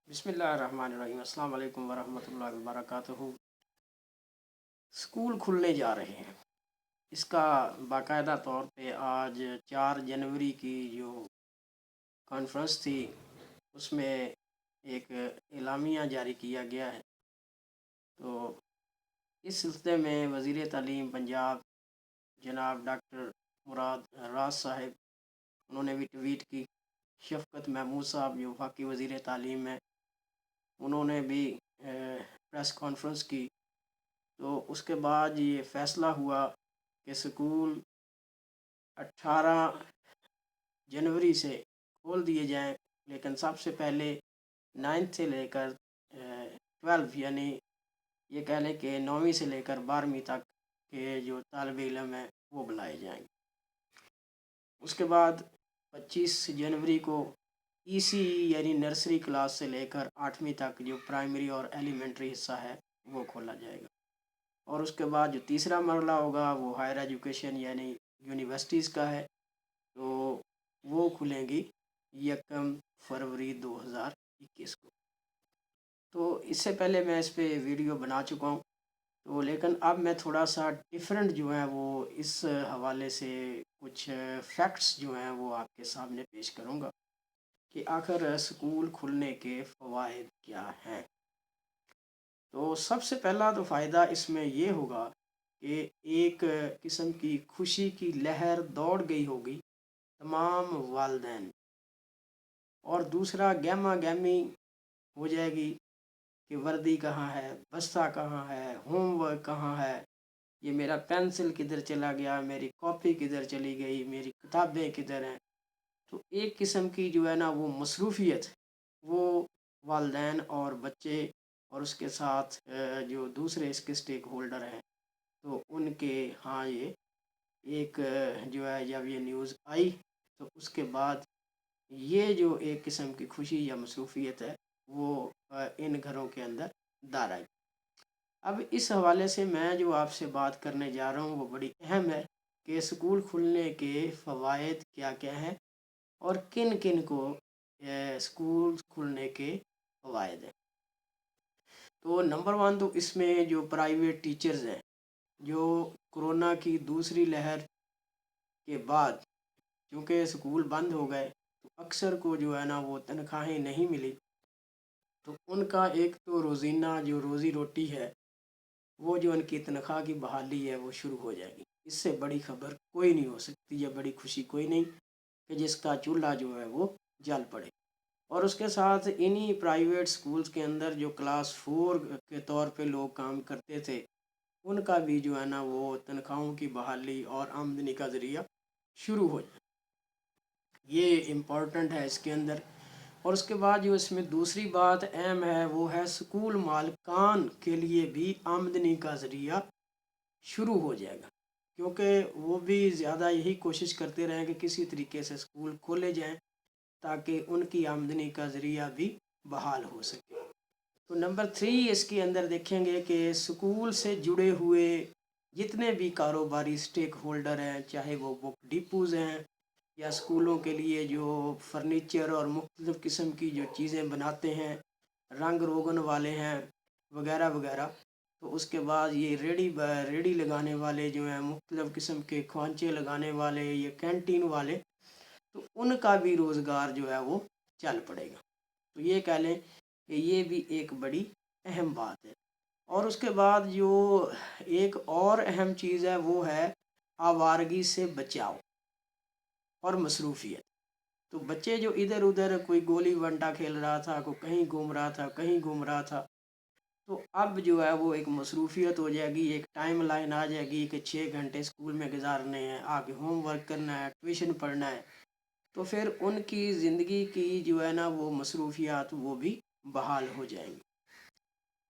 بسم اللہ الرحمن الرحیم۔ السلام علیکم ورحمۃ اللہ وبرکاتہ۔ اسکول کھلنے جا رہے ہیں، اس کا باقاعدہ طور پہ آج 4 جنوری کی جو کانفرنس تھی اس میں ایک اعلامیہ جاری کیا گیا ہے۔ تو اس سلسلے میں وزیر تعلیم پنجاب جناب ڈاکٹر مراد راز صاحب انہوں نے بھی ٹویٹ کی۔ شفقت محمود صاحب جو وفاقی وزیر تعلیم ہیں انہوں نے بھی پریس کانفرنس کی۔ تو اس کے بعد یہ فیصلہ ہوا کہ اسکول 18 جنوری سے کھول دیے جائیں، لیکن سب سے پہلے 9 سے لے کر 12 یعنی یہ کہہ لیں کہ 9ویں سے لے کر 12ویں تک کے جو طالب علم ہیں وہ بلائے جائیں گے۔ اس کے بعد 25 جنوری کو ای سی یعنی نرسری کلاس سے لے کر 8ویں تک جو پرائمری اور ایلیمنٹری حصہ ہے وہ کھولا جائے گا۔ اور اس کے بعد جو تیسرا مرحلہ ہوگا وہ ہائر ایجوکیشن یعنی یونیورسٹیز کا ہے، تو وہ کھلیں گی 1 فروری 2021 کو۔ تو اس سے پہلے میں اس پہ ویڈیو بنا چکا ہوں، تو لیکن اب میں تھوڑا سا ڈیفرنٹ جو ہے وہ اس حوالے سے کچھ فیکٹس جو ہیں وہ آپ کے سامنے پیش کروں گا کہ آخر اسکول کھلنے کے فوائد کیا ہیں۔ تو سب سے پہلا تو فائدہ اس میں یہ ہوگا کہ ایک قسم کی خوشی کی لہر دوڑ گئی ہوگی تمام والدین، اور دوسرا گہما گہمی ہو جائے گی کہ وردی کہاں ہے، بستہ کہاں ہے، ہوم ورک کہاں ہے، یہ میرا پینسل کدھر چلا گیا، میری کاپی کدھر چلی گئی، میری کتابیں کدھر ہیں۔ تو ایک قسم کی جو ہے نا وہ مصروفیت وہ والدین اور بچے اور اس کے ساتھ جو دوسرے اس کے سٹیک ہولڈر ہیں تو ان کے ہاں یہ ایک جو ہے جب یہ نیوز آئی تو اس کے بعد یہ جو ایک قسم کی خوشی یا مصروفیت ہے وہ ان گھروں کے اندر دار آئی۔ اب اس حوالے سے میں جو آپ سے بات کرنے جا رہا ہوں وہ بڑی اہم ہے کہ اسکول کھلنے کے فوائد کیا کیا ہیں اور کن کن کو اسکول کھلنے کے فوائد ہیں۔ تو نمبر 1 تو اس میں جو پرائیویٹ ٹیچرز ہیں، جو کرونا کی دوسری لہر کے بعد چونکہ اسکول بند ہو گئے تو اکثر کو جو ہے نا وہ تنخواہیں نہیں ملی، تو ان کا ایک تو روزینہ جو روزی روٹی ہے وہ جو ان کی تنخواہ کی بحالی ہے وہ شروع ہو جائے گی۔ اس سے بڑی خبر کوئی نہیں ہو سکتی یا بڑی خوشی کوئی نہیں کہ جس کا چولہا جو ہے وہ جل پڑے۔ اور اس کے ساتھ انہی پرائیویٹ سکولز کے اندر جو کلاس 4 کے طور پہ لوگ کام کرتے تھے ان کا بھی جو ہے نا وہ تنخواہوں کی بحالی اور آمدنی کا ذریعہ شروع ہو جائے، یہ امپورٹنٹ ہے اس کے اندر۔ اور اس کے بعد جو اس میں دوسری بات اہم ہے وہ ہے سکول مالکان کے لیے بھی آمدنی کا ذریعہ شروع ہو جائے گا، کیونکہ وہ بھی زیادہ یہی کوشش کرتے رہیں کہ کسی طریقے سے سکول کھولے جائیں تاکہ ان کی آمدنی کا ذریعہ بھی بحال ہو سکے۔ تو نمبر 3 اس کے اندر دیکھیں گے کہ سکول سے جڑے ہوئے جتنے بھی کاروباری سٹیک ہولڈر ہیں، چاہے وہ بک ڈپوز ہیں یا اسکولوں کے لیے جو فرنیچر اور مختلف قسم کی جو چیزیں بناتے ہیں، رنگ روغن والے ہیں وغیرہ وغیرہ، تو اس کے بعد یہ ریڑھی لگانے والے جو ہیں، مختلف قسم کے خوانچے لگانے والے، یہ کینٹین والے، تو ان کا بھی روزگار جو ہے وہ چل پڑے گا۔ تو یہ کہہ لیں کہ یہ بھی ایک بڑی اہم بات ہے۔ اور اس کے بعد جو ایک اور اہم چیز ہے وہ ہے آوارگی سے بچاؤ اور مصروفیت۔ تو بچے جو ادھر ادھر کوئی گولی ونڈا کھیل رہا تھا، کوئی کہیں گھوم رہا تھا، کہیں گھوم رہا تھا، تو اب جو ہے وہ ایک مصروفیت ہو جائے گی، ایک ٹائم لائن آ جائے گی کہ 6 گھنٹے اسکول میں گزارنے ہیں، آگے ہوم ورک کرنا ہے، ٹیوشن پڑھنا ہے، تو پھر ان کی زندگی کی جو ہے نا وہ مصروفیات وہ بھی بحال ہو جائیں گی۔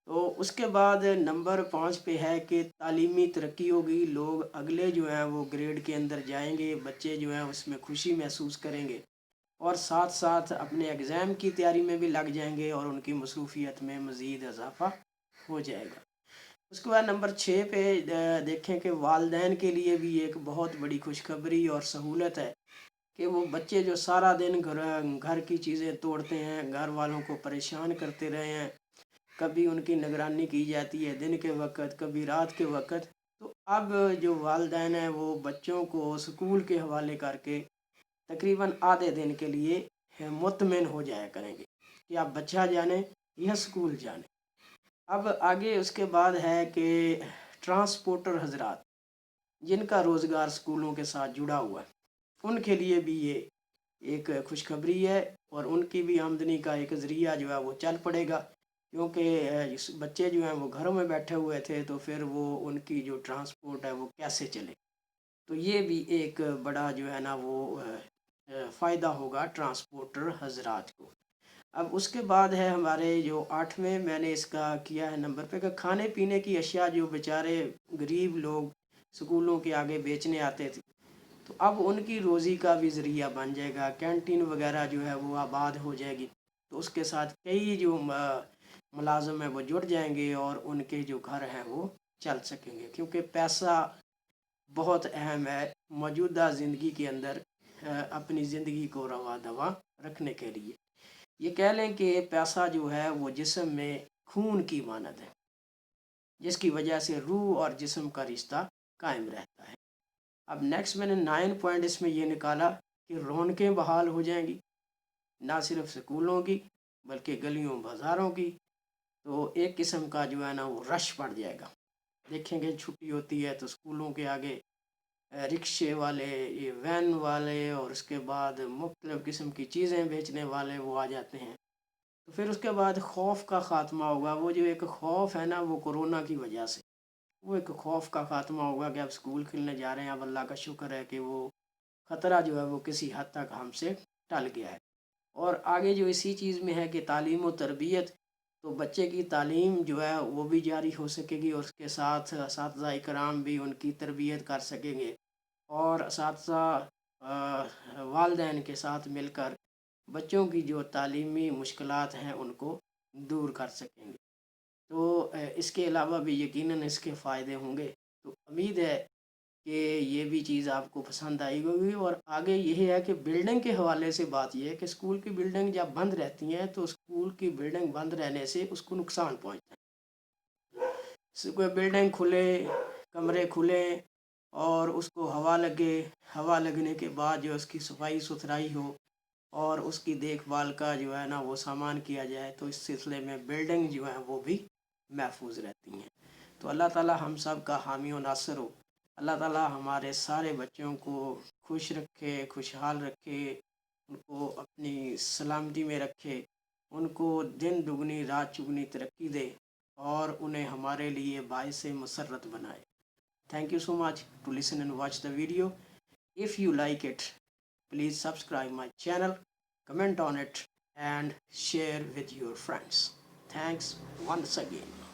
تو اس کے بعد نمبر 5 پہ ہے کہ تعلیمی ترقی ہوگی، لوگ اگلے جو ہیں وہ گریڈ کے اندر جائیں گے، بچے جو ہیں اس میں خوشی محسوس کریں گے اور ساتھ ساتھ اپنے ایگزام کی تیاری میں بھی لگ جائیں گے اور ان کی مصروفیت میں مزید اضافہ ہو جائے گا۔ اس کے بعد نمبر 6 پہ دیکھیں کہ والدین کے لیے بھی ایک بہت بڑی خوشخبری اور سہولت ہے کہ وہ بچے جو سارا دن گھر کی چیزیں توڑتے ہیں، گھر والوں کو پریشان کرتے رہے ہیں، کبھی ان کی نگرانی کی جاتی ہے دن کے وقت، کبھی رات کے وقت، تو اب جو والدین ہیں وہ بچوں کو اسکول کے حوالے کر کے تقریباً آدھے دن کے لیے مطمئن ہو جایا کریں گے کہ آپ بچہ جانیں یا اسکول جانیں۔ اب آگے اس کے بعد ہے کہ ٹرانسپورٹر حضرات جن کا روزگار اسکولوں کے ساتھ جڑا ہوا ہے، ان کے لیے بھی یہ ایک خوشخبری ہے، اور ان کی بھی آمدنی کا ایک ذریعہ جو ہے وہ چل پڑے گا، کیونکہ بچے جو ہیں وہ گھروں میں بیٹھے ہوئے تھے، تو پھر وہ ان کی جو ٹرانسپورٹ ہے وہ کیسے چلے، تو یہ بھی ایک بڑا جو ہے نا وہ فائدہ ہوگا ٹرانسپورٹر حضرات کو۔ اب اس کے بعد ہے ہمارے جو 8ویں، میں نے اس کا کیا ہے نمبر پہ، کہ کھانے پینے کی اشیاء جو بیچارے غریب لوگ سکولوں کے آگے بیچنے آتے تھے، تو اب ان کی روزی کا بھی ذریعہ بن جائے گا، کینٹین وغیرہ جو ہے وہ آباد ہو جائے گی، تو اس کے ساتھ کئی جو ملازم ہیں وہ جڑ جائیں گے، اور ان کے جو گھر ہیں وہ چل سکیں گے، کیونکہ پیسہ بہت اہم ہے موجودہ زندگی کے اندر اپنی زندگی کو رواں دواں رکھنے کے لیے۔ یہ کہہ لیں کہ پیسہ جو ہے وہ جسم میں خون کی مانند ہے، جس کی وجہ سے روح اور جسم کا رشتہ قائم رہتا ہے۔ اب نیکسٹ میں نے 9 پوائنٹ اس میں یہ نکالا کہ رونقیں بحال ہو جائیں گی، نہ صرف سکولوں کی بلکہ گلیوں بازاروں کی، تو ایک قسم کا جو ہے نا وہ رش پڑ جائے گا۔ دیکھیں گے چھٹی ہوتی ہے تو سکولوں کے آگے رکشے والے، یہ وین والے، اور اس کے بعد مختلف قسم کی چیزیں بیچنے والے وہ آ جاتے ہیں، تو پھر اس کے بعد خوف کا خاتمہ ہوگا۔ وہ جو ایک خوف ہے نا وہ کورونا کی وجہ سے، وہ ایک خوف کا خاتمہ ہوگا کہ اب اسکول کھلنے جا رہے ہیں، اب اللہ کا شکر ہے کہ وہ خطرہ جو ہے وہ کسی حد تک ہم سے ٹل گیا ہے۔ اور آگے جو اسی چیز میں ہے کہ تعلیم و تربیت، تو بچے کی تعلیم جو ہے وہ بھی جاری ہو سکے گی، اور اس کے ساتھ اساتذہ کرام بھی ان کی تربیت کر سکیں گے، اور اساتذہ والدین کے ساتھ مل کر بچوں کی جو تعلیمی مشکلات ہیں ان کو دور کر سکیں گے۔ تو اس کے علاوہ بھی یقیناً اس کے فائدے ہوں گے، تو امید ہے کہ یہ بھی چیز آپ کو پسند آئی ہوگی۔ اور آگے یہ ہے کہ بلڈنگ کے حوالے سے بات یہ ہے کہ اسکول کی بلڈنگ جب بند رہتی ہیں تو اسکول کی بلڈنگ بند رہنے سے اس کو نقصان پہنچتا ہے۔ کوئی بلڈنگ کھلے، کمرے کھلیں، اور اس کو ہوا لگے، ہوا لگنے کے بعد جو اس کی صفائی ستھرائی ہو اور اس کی دیکھ بھال کا جو ہے نا وہ سامان کیا جائے، تو اس سلسلے میں بلڈنگ جو ہیں وہ بھی محفوظ رہتی ہیں۔ تو اللہ تعالی ہم سب کا حامی و ناصر ہو۔ اللہ تعالی ہمارے سارے بچوں کو خوش رکھے، خوشحال رکھے، ان کو اپنی سلامتی میں رکھے، ان کو دن دگنی رات چگنی ترقی دے، اور انہیں ہمارے لیے باعث مسرت بنائے۔ Thank you so much to listen and watch the video. If you like it, please subscribe my channel, comment on it, and share with your friends. Thanks once again.